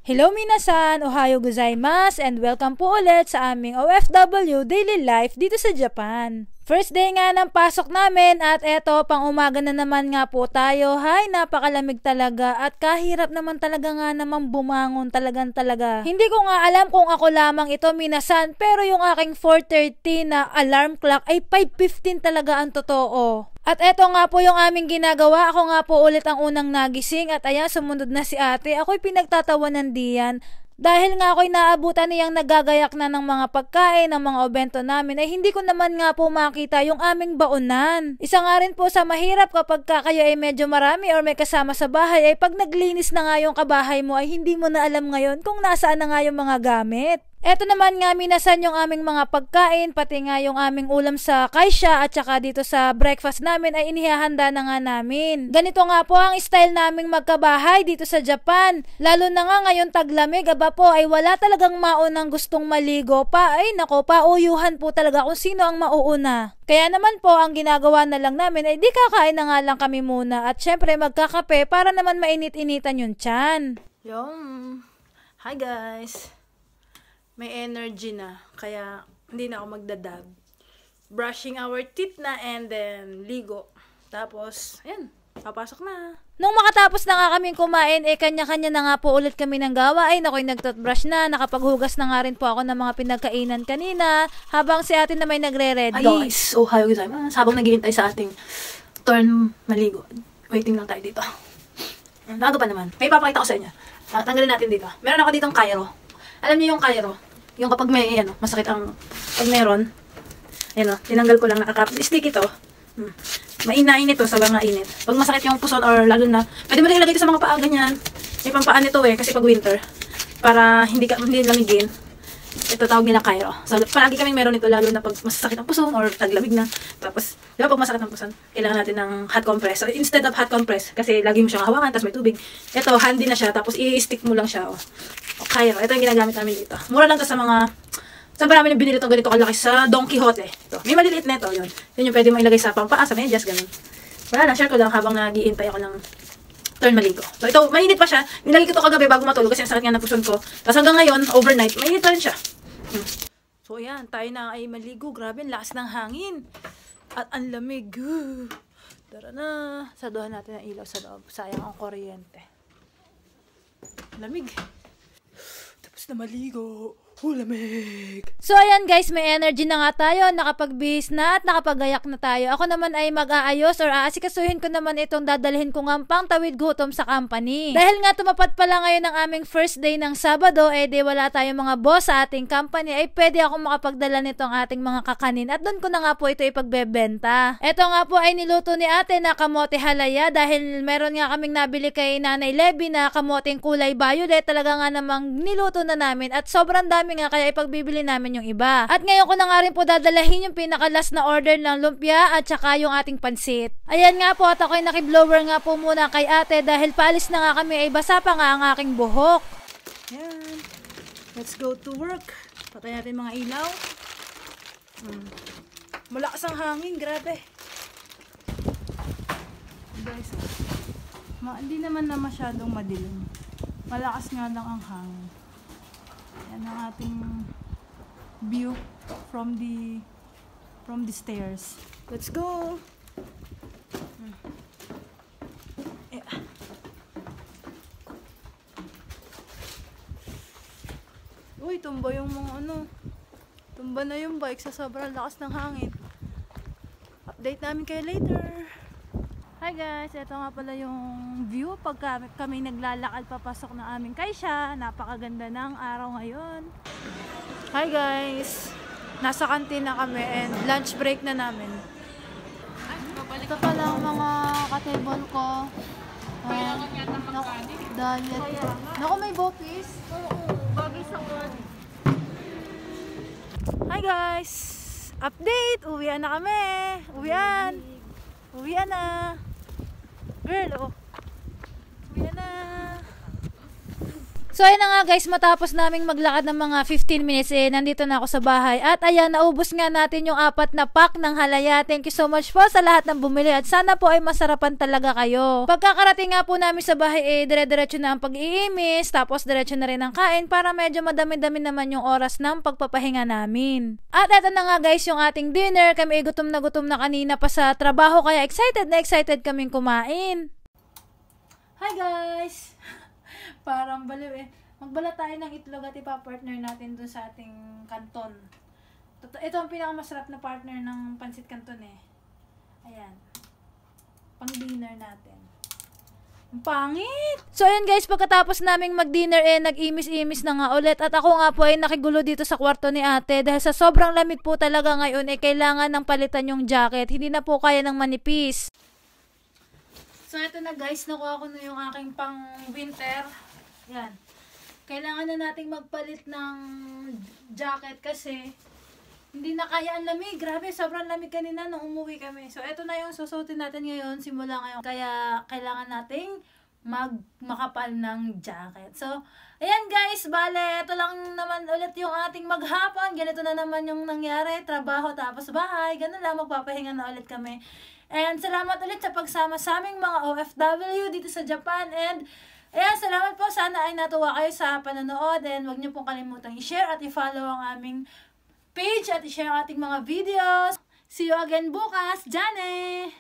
Hello minasan, ohayo gozaimasu, and welcome po ulit sa aming OFW daily life dito sa Japan. First day nga ng pasok namin at eto, pang umaga na naman nga po tayo. Hay, napakalamig talaga at kahirap naman talaga nga naman bumangon talaga. Hindi ko nga alam kung ako lamang ito minasan, pero yung aking 4:30 na alarm clock ay 5:15 talaga ang totoo. At eto nga po yung aming ginagawa. Ako nga po ulit ang unang nagising at ayan, sumunod na si ate. Ako'y pinagtatawanan diyan. Dahil nga ako'y naabutan niyang nagagayak na ng mga pagkain, ng mga obento namin, ay hindi ko naman nga po makita yung aming baonan. Isa nga rin po sa mahirap kapag kayo ay medyo marami or may kasama sa bahay, ay pag naglinis na nga yung kabahay mo, ay hindi mo na alam ngayon kung nasaan na nga yung mga gamit. Eto naman nga minasan yung aming mga pagkain, pati nga yung aming ulam sa kaisya at saka dito sa breakfast namin ay inihahanda na nga namin. Ganito nga po ang style naming magkabahay dito sa Japan. Lalo na nga ngayon taglamig, aba po ay wala talagang maunang gustong maligo pa. Ay nako, pauyuhan po talaga kung sino ang mauuna. Kaya naman po ang ginagawa na lang namin ay di kakain na nga lang kami muna at syempre magkakape para naman mainit-initan yung tiyan. Yum! Hi guys! May energy na, kaya hindi na ako magdadab. Brushing our teeth na and then ligo. Tapos, ayan, papasok na. Nung makatapos na nga kaming kumain, kanya-kanya na nga po ulit kami ng gawa. Ay, nako'y nagtoothbrush na, nakapaghugas na nga rin po ako ng mga pinagkainan kanina, habang si ate na may nagre-ready. Hi guys, ohayo gozaimasu. Habang naghihintay sa ating turn maligo, waiting lang tayo dito. Bago pa naman, may papakita ko sa inyo. Tanggalin natin dito. Meron ako ditong Cairo. Alam niyo yung Cairo? Yung kapag may, masakit ang, pag meron, tinanggal ko lang, sticky to. Mainain ito, sobrang mainit. Pag masakit yung puson or lalo na, pwede mo rin ilagay ito sa mga paa, ganyan. May pampaan ito kasi pag winter, para hindi lamigin. Ito tawag nila Cairo. So, palagi kaming meron ito, lalo na pag masakit ang puson or taglamig na. Tapos, di ba pag masakit ang puson, kailangan natin ng hot compress. So, instead of hot compress, kasi lagi mo siyang hawakan, tapos may tubig. Ito, handy na siya, tapos i-stick mo lang siya. Cairo. Ito yung ginagamit namin dito. Mura lang to sa mga, saan ba namin binili itong ganito kalaki sa Don Quixote. Ito. May maliliit na ito, yun. Yun yung pwede mo ilagay sa pampaa, sa medyas, ganun. Wala lang, share ko lang habang nag-iintay ako ng turn maligo. So ito, mainit pa siya. Nilagay ko ito kagabi bago matulog kasi ang sakit nga ng puson ko. Tapos hanggang ngayon, overnight, mainit pa rin siya. So ayan, tayo na ay maligo. Grabe, lakas ng hangin. At ang lamig. Tara na. Saduhan natin ang ilaw sa loob. Sayang ang kuryente. Lamig. Tapos na maligo. Lamig. So ayan guys, may energy na nga tayo, nakapagbihis na at nakapagayak na tayo. Ako naman ay mag-aayos or aasikasuhin ko naman itong dadalhin ko ng pangtawid gutom sa company. Dahil nga tumapat pala ngayon ang aming first day ng Sabado, di wala tayong mga boss sa ating company, ay pwede akong makapagdala nitong ating mga kakanin at doon ko na nga po ito ipagbebenta. Ito nga po ay niluto ni ate na kamote halaya dahil meron nga kaming nabili kay Nanay Levi na kamoteng kulay violet. Talaga nga namang niluto na namin at sobrang dami nga kaya ipagbibili namin yung iba. At ngayon ko na nga rin po dadalahin yung pinaka-last na order ng lumpia at saka yung ating pansit. Ayan nga po at ako'y nakiblower nga po muna kay ate dahil paalis na nga kami ay basa pa nga ang aking buhok. Ayan. Let's go to work. Patay natin mga ilaw. Malakas ang hangin, grabe. Guys, hindi naman na masyadong madilim. Malakas nga lang ang hangin. Yan ang ating view from the stairs. Let's go. Uy, tumba yung mga tumba na yung bike sa sobrang lakas ng hangin. Update namin kayo later. Hi guys, ito nga pala yung view pag kami naglalakad papasok ng aming kaisya. Napakaganda ng araw ngayon. Hi guys, nasa kantin na kami and lunch break na namin. Ito pala ang mga ka-table ko. Diet. Naku, may bopis. Bagay sa word. Hi guys, update. Uwian na kami. Uwian na. Girl, Uwian na. So ayun na nga guys, matapos naming maglakad ng mga 15 minutes nandito na ako sa bahay. At ayan, naubos nga natin yung 4 na pack ng halaya. Thank you so much po sa lahat ng bumili at sana po ay masarapan talaga kayo. Pagkakarating nga po namin sa bahay dire-diretso na ang pag-iimis, tapos diretso na rin ang kain para medyo madami-dami naman yung oras ng pagpapahinga namin. At eto na nga guys yung ating dinner. Kami gutom na kanina pa sa trabaho kaya excited kaming kumain. Hi guys! Parang baliw Magbala tayo ng itlog at ipa-partner natin dun sa ating kanton. Ito ang pinakamasarap na partner ng pansit kanton Ayan. Pang dinner natin. Ang pangit! So ayun guys, pagkatapos naming mag-dinner nag-imis-imis na nga ulit. At ako nga po nakigulo dito sa kwarto ni ate. Dahil sa sobrang lamig po talaga ngayon kailangan ng palitan yung jacket. Hindi na po kaya ng manipis. So ito na guys, nakuha ko na yung aking pang winter. Yan. Kailangan na nating magpalit ng jacket kasi hindi na kaya ang lamig. Grabe, sobrang lamig kanina nung umuwi kami. So ito na yung susuotin natin ngayon, simula ngayon. Kaya kailangan nating makapal ng jacket. So, ayan guys, bale, ito lang naman ulit yung ating maghapon. Ganito na naman yung nangyari, trabaho tapos bahay. Ganun lang, magpapahinga na ulit kami. And salamat ulit sa pagsama sa aming mga OFW dito sa Japan. And ayan, salamat po. Sana ay natuwa kayo sa panonood. And huwag niyo pong kalimutang i-share at i-follow ang aming page at i-share ang ating mga videos. See you again bukas. Jane!